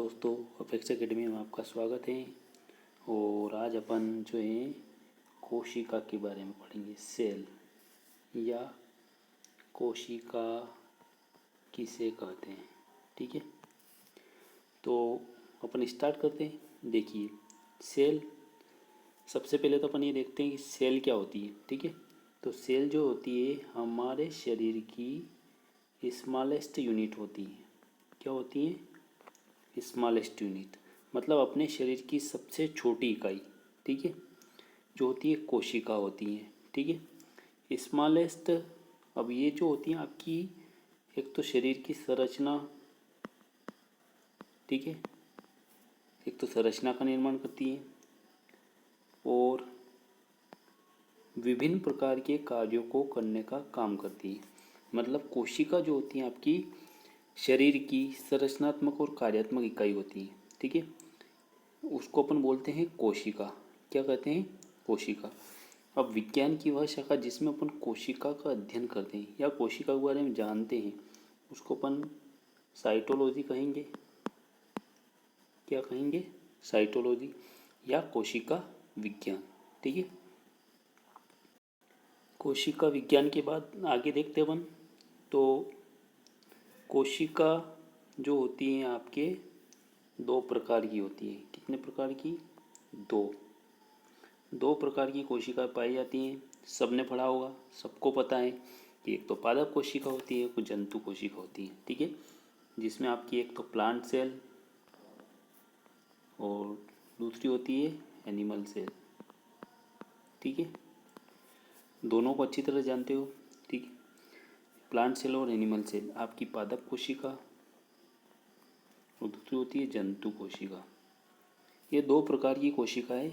दोस्तों, apex academy में आपका स्वागत है। और आज अपन जो है कोशिका के बारे में पढ़ेंगे। सेल या कोशिका किसे कहते हैं, ठीक है। तो अपन स्टार्ट करते हैं। देखिए, सेल, सबसे पहले तो अपन ये देखते हैं कि सेल क्या होती है, ठीक है। तो सेल जो होती है हमारे शरीर की स्मॉलेस्ट यूनिट होती है। क्या होती है? स्मॉलेस्ट यूनिट, मतलब अपने शरीर की सबसे छोटी इकाई, ठीक है, जो होती है कोशिका होती है, ठीक है। स्मॉलेस्ट, अब ये जो होती है आपकी, एक तो शरीर की संरचना, ठीक है, एक तो संरचना का निर्माण करती है और विभिन्न प्रकार के कार्यों को करने का काम करती है। मतलब कोशिका जो होती है आपकी शरीर की संरचनात्मक और कार्यात्मक इकाई होती है, ठीक है। उसको अपन बोलते हैं कोशिका। क्या कहते हैं? कोशिका। अब विज्ञान की वह शाखा जिसमें अपन कोशिका का अध्ययन करते हैं या कोशिका के बारे में जानते हैं, उसको अपन साइटोलॉजी कहेंगे। क्या कहेंगे? साइटोलॉजी या कोशिका विज्ञान, ठीक है। कोशिका विज्ञान के बाद आगे देखते हैं अपन। तो कोशिका जो होती हैं आपके दो प्रकार की होती है। कितने प्रकार की? दो प्रकार की कोशिका पाई जाती हैं। सबने पढ़ा होगा, सबको पता है कि एक तो पादप कोशिका होती है, कुछ जंतु कोशिका होती है, ठीक है। जिसमें आपकी एक तो प्लांट सेल और दूसरी होती है एनिमल सेल, ठीक है। दोनों को अच्छी तरह जानते हो, ठीक है। प्लांट सेल और एनिमल सेल आपकी पादप कोशिका और दूसरी होती है जंतु कोशिका। ये दो प्रकार की कोशिकाएं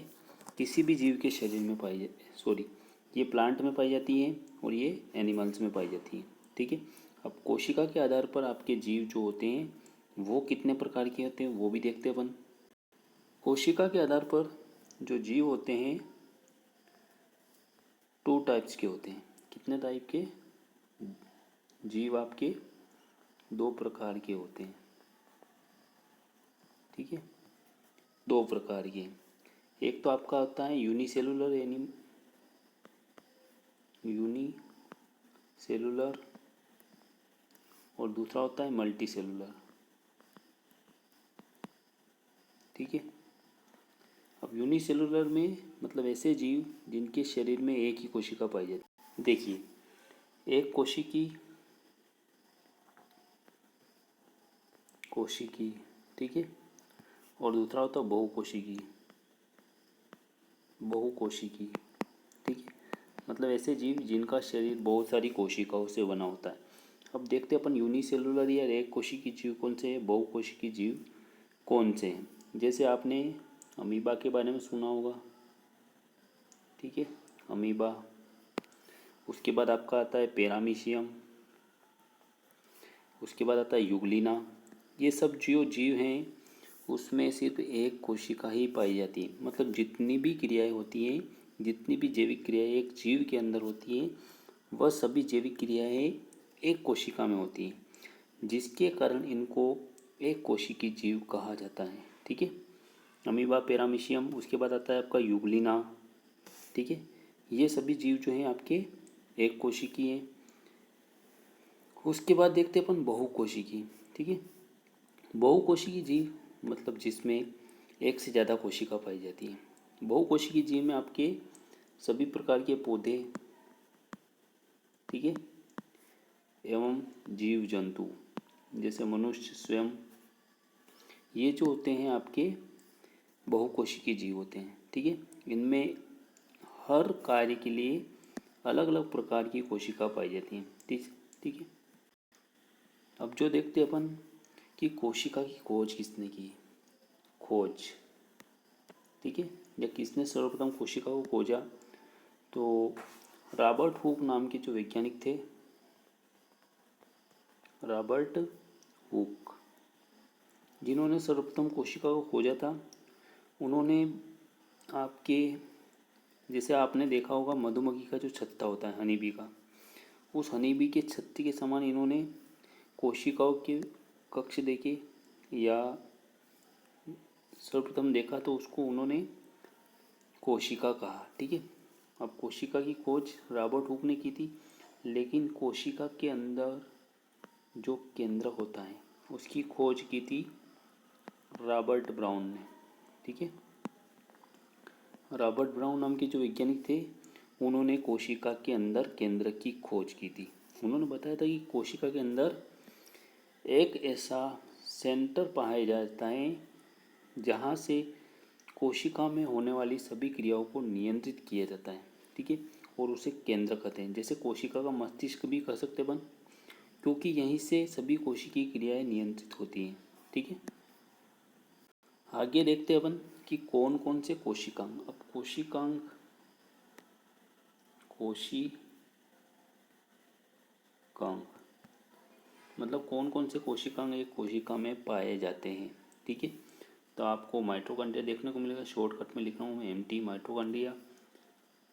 किसी भी जीव के शरीर में पाई जाती, ये प्लांट में पाई जाती हैं और ये एनिमल्स में पाई जाती हैं, ठीक है। अब कोशिका के आधार पर आपके जीव जो होते हैं वो कितने प्रकार के होते हैं वो भी देखते हैं अपन। कोशिका के आधार पर जो जीव होते हैं 2 टाइप्स के होते हैं। कितने टाइप के जीव? आपके 2 प्रकार के होते हैं, ठीक है। 2 प्रकार के। एक तो आपका होता है यूनिसेलुलर और दूसरा होता है मल्टी सेलुलर, ठीक है। अब यूनिसेलुलर में मतलब ऐसे जीव जिनके शरीर में एक ही कोशिका पाई जाती है। देखिए, एक कोशिकी, ठीक है, और दूसरा होता है बहुकोशिकी, ठीक है। मतलब ऐसे जीव जिनका शरीर बहुत सारी कोशिकाओं से बना होता है। अब देखते हैं अपन यूनिसेलुलर या एक कोशिकी जीव कौन से हैं, बहुकोशिकी जीव कौन से हैं। जैसे आपने अमीबा के बारे में सुना होगा, ठीक है, अमीबा। उसके बाद आपका आता है पैरामीशियम, उसके बाद आता है यूग्लिना। ये सब जो जीव हैं उसमें सिर्फ एक कोशिका ही पाई जाती है। मतलब जितनी भी क्रियाएं होती हैं, जितनी भी जैविक क्रियाएं एक जीव के अंदर होती हैं, वह सभी जैविक क्रियाएं एक कोशिका में होती हैं, जिसके कारण इनको एक कोशिकी जीव कहा जाता है, ठीक है। अमीबा, पैरामीशियम, उसके बाद आता है आपका यूग्लिना, ठीक है। ये सभी जीव जो हैं आपके एक कोशिकी हैं। उसके बाद देखते हैं अपन बहुकोशिकी, ठीक है। बहुकोशिकी जीव मतलब जिसमें एक से ज़्यादा कोशिका पाई जाती है। बहुकोशिकी जीव में आपके सभी प्रकार के पौधे, ठीक है, एवं जीव जंतु जैसे मनुष्य स्वयं, ये जो होते हैं आपके बहुकोशिकी जीव होते हैं, ठीक है। इनमें हर कार्य के लिए अलग अलग प्रकार की कोशिका पाई जाती हैं, ठीक है। अब जो देखते हैं अपन कि कोशिका की खोज किसने की, ठीक है, या किसने सर्वप्रथम कोशिका को खोजा। तो रॉबर्ट हुक नाम के जो वैज्ञानिक थे, रॉबर्ट हुक, जिन्होंने सर्वप्रथम कोशिका को खोजा था, उन्होंने आपके, जैसे आपने देखा होगा मधुमक्खी का जो छत्ता होता है हनी बी का, उस हनी बी के छत्ते के समान इन्होंने कोशिकाओं के कक्ष देखे या सर्वप्रथम देखा तो उसको उन्होंने कोशिका कहा। ठीक है, अब कोशिका की खोज रॉबर्ट हुक ने की थी, लेकिन कोशिका के अंदर जो केंद्रक होता है उसकी खोज की थी रॉबर्ट ब्राउन ने। ठीक है, रॉबर्ट ब्राउन नाम के जो वैज्ञानिक थे उन्होंने कोशिका के अंदर केंद्रक की खोज की थी। उन्होंने बताया था कि कोशिका के अंदर एक ऐसा सेंटर पाया जाता है जहाँ से कोशिका में होने वाली सभी क्रियाओं को नियंत्रित किया जाता है। ठीक है, और उसे केंद्र कहते हैं। जैसे कोशिका का मस्तिष्क भी कह सकते बन, क्योंकि यहीं से सभी कोशिकीय क्रियाएं नियंत्रित होती हैं। ठीक है, आगे देखते हैं अपन कि कौन कौन से कोशिकांग। अब कोशिकांग मतलब कौन कौन से कोशिकांग एक कोशिका में पाए जाते हैं। ठीक है, तो आपको माइटोकॉन्ड्रिया देखने को मिलेगा। शॉर्टकट में लिख रहा हूँ मैं एमटी, माइटोकॉन्ड्रिया,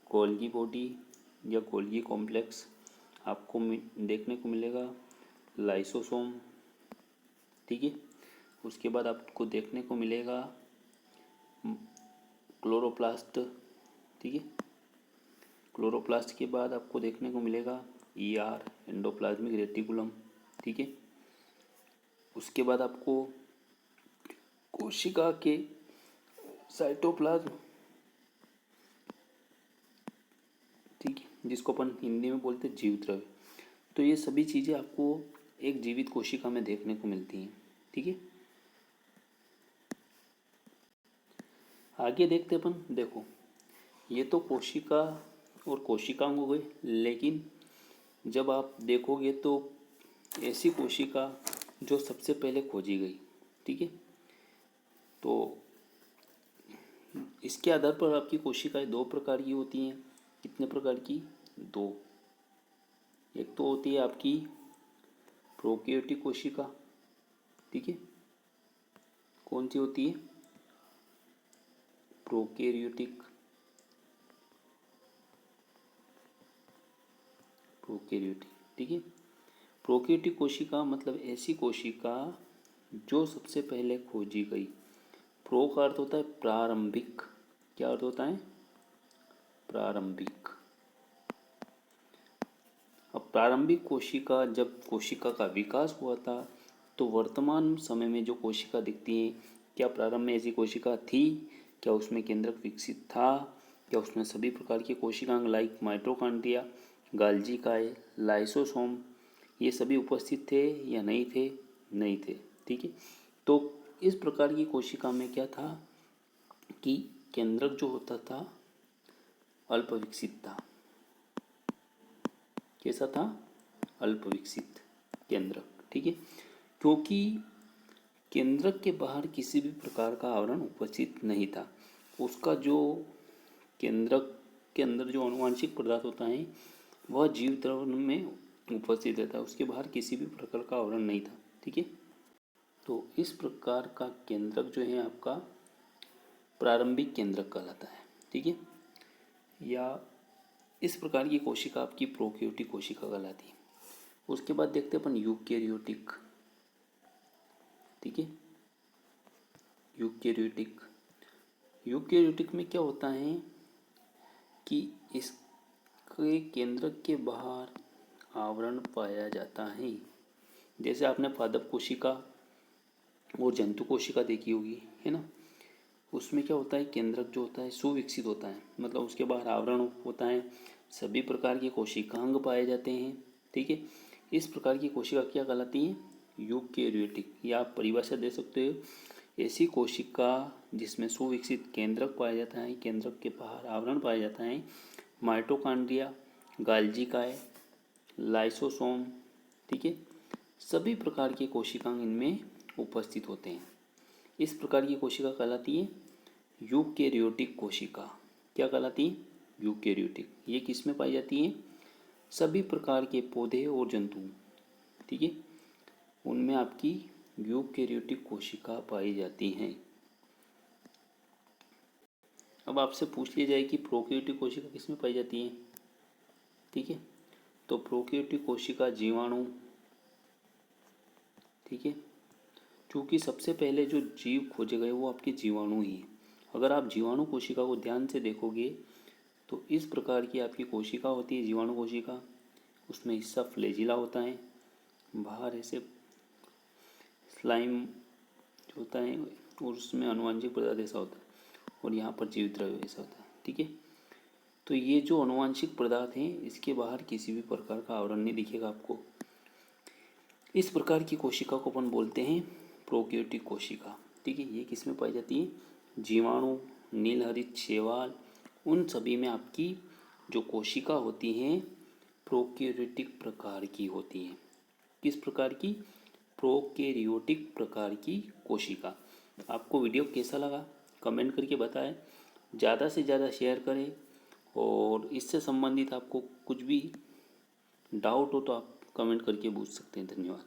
गोल्गी बॉडी या गोल्गी कॉम्प्लेक्स आपको देखने को मिलेगा, लाइसोसोम। ठीक है, उसके बाद आपको देखने को मिलेगा क्लोरोप्लास्ट। ठीक है, क्लोरोप्लास्ट के बाद आपको देखने को मिलेगा ईआर, एंडोप्लाज्मिक रेटिकुलम। ठीक है, उसके बाद आपको कोशिका के साइटोप्लाज्म, ठीक है, जिसको अपन हिंदी में बोलते हैं जीवद्रव्य। तो ये सभी चीज़ें आपको एक जीवित कोशिका में देखने को मिलती हैं। ठीक है, आगे देखते अपन। देखो, ये तो कोशिका और कोशिकांग हो गए, लेकिन जब आप देखोगे तो ऐसी कोशिका जो सबसे पहले खोजी गई। ठीक है, तो इसके आधार पर आपकी कोशिकाएं दो प्रकार की होती हैं। कितने प्रकार की? दो। एक तो होती है आपकी प्रोकैरियोटिक कोशिका। ठीक है, कौन सी होती है? प्रोकैरियोटिक ठीक है, प्रोकैरियोटिक कोशिका मतलब ऐसी कोशिका जो सबसे पहले खोजी गई। प्रो का अर्थ होता है प्रारंभिक। क्या अर्थ होता है? प्रारंभिक। अब प्रारंभिक कोशिका, जब कोशिका का विकास हुआ था तो वर्तमान समय में जो कोशिका दिखती है, क्या प्रारंभ में ऐसी कोशिका थी? क्या उसमें केंद्रक विकसित था? क्या उसमें सभी प्रकार के कोशिकांग लाइक माइटोकॉन्ड्रिया, गाल्जी काय, लाइसोसोम ये सभी उपस्थित थे या नहीं थे? नहीं थे। ठीक है, तो इस प्रकार की कोशिका में क्या था कि केंद्रक जो होता था अल्प विकसित था। कैसा था? अल्प विकसित केंद्रक। ठीक है, क्योंकि केंद्रक के बाहर किसी भी प्रकार का आवरण उपस्थित नहीं था। उसका जो केंद्रक के अंदर जो आनुवांशिक पदार्थ होता है वह जीव द्रव्य में उपस्थित रहता है, उसके बाहर किसी भी प्रकार का आवरण नहीं था। ठीक है, तो इस प्रकार का केंद्रक जो है आपका प्रारंभिक केंद्रक कहलाता है। ठीक है, या इस प्रकार की कोशिका आपकी प्रोकैरियोटिक कोशिका कहलाती है। उसके बाद देखते हैं अपन यूकैरियोटिक। ठीक है, यूकैरियोटिक में क्या होता है कि इसके केंद्रक के बाहर आवरण पाया जाता है। जैसे आपने पादप कोशिका और जंतु कोशिका देखी होगी, है ना। उसमें क्या होता है, केंद्रक जो होता है सुविकसित होता है, मतलब उसके बाहर आवरण होता है, सभी प्रकार के कोशिकांग पाए जाते हैं। ठीक है, इस प्रकार की कोशिका क्या कहलाती है? यूकैरियोटिक। या आप परिभाषा दे सकते हो, ऐसी कोशिका जिसमें सुविकसित केंद्रक पाया जाता है, केंद्रक के बाहर आवरण पाया जाता है, माइटोकॉन्ड्रिया, गाल्जी काय, लाइसोसोम। ठीक है, सभी प्रकार के कोशिकांग इनमें उपस्थित होते हैं। इस प्रकार की कोशिका कहलाती है यूकैरियोटिक कोशिका। क्या कहलाती है? यूकैरियोटिक। ये किस में पाई जाती है? सभी प्रकार के पौधे और जंतु, ठीक है, उनमें आपकी यूकैरियोटिक कोशिका पाई जाती हैं। अब आपसे पूछ लिया जाए कि प्रोकैरियोटिक कोशिका किस में पाई जाती है। ठीक है, तो प्रोकैरियोटिक कोशिका जीवाणु, ठीक है, क्योंकि सबसे पहले जो जीव खोजे गए वो आपके जीवाणु ही हैं। अगर आप जीवाणु कोशिका को ध्यान से देखोगे तो इस प्रकार की आपकी कोशिका होती है, जीवाणु कोशिका। उसमें हिस्सा फ्लैजिला होता है, बाहर ऐसे स्लाइम जो होता है, और उसमें आनुवंशिक पदार्थ ऐसा होता है, और यहाँ पर जीवित द्रव्य ऐसा होता है। ठीक है, तो ये जो आनुवंशिक पदार्थ हैं इसके बाहर किसी भी प्रकार का आवरण नहीं दिखेगा आपको। इस प्रकार की कोशिका को अपन बोलते हैं प्रोकैरियोटिक कोशिका। ठीक है, ये किस में पाई जाती है? जीवाणु, नीलहरित शैवाल, उन सभी में आपकी जो कोशिका होती हैं प्रोकैरियोटिक प्रकार की होती हैं। किस प्रकार की? प्रोकैरियोटिक प्रकार की कोशिका। आपको वीडियो कैसा लगा कमेंट करके बताएं, ज़्यादा से ज़्यादा शेयर करें, और इससे संबंधित आपको कुछ भी डाउट हो तो आप कमेंट करके पूछ सकते हैं। धन्यवाद।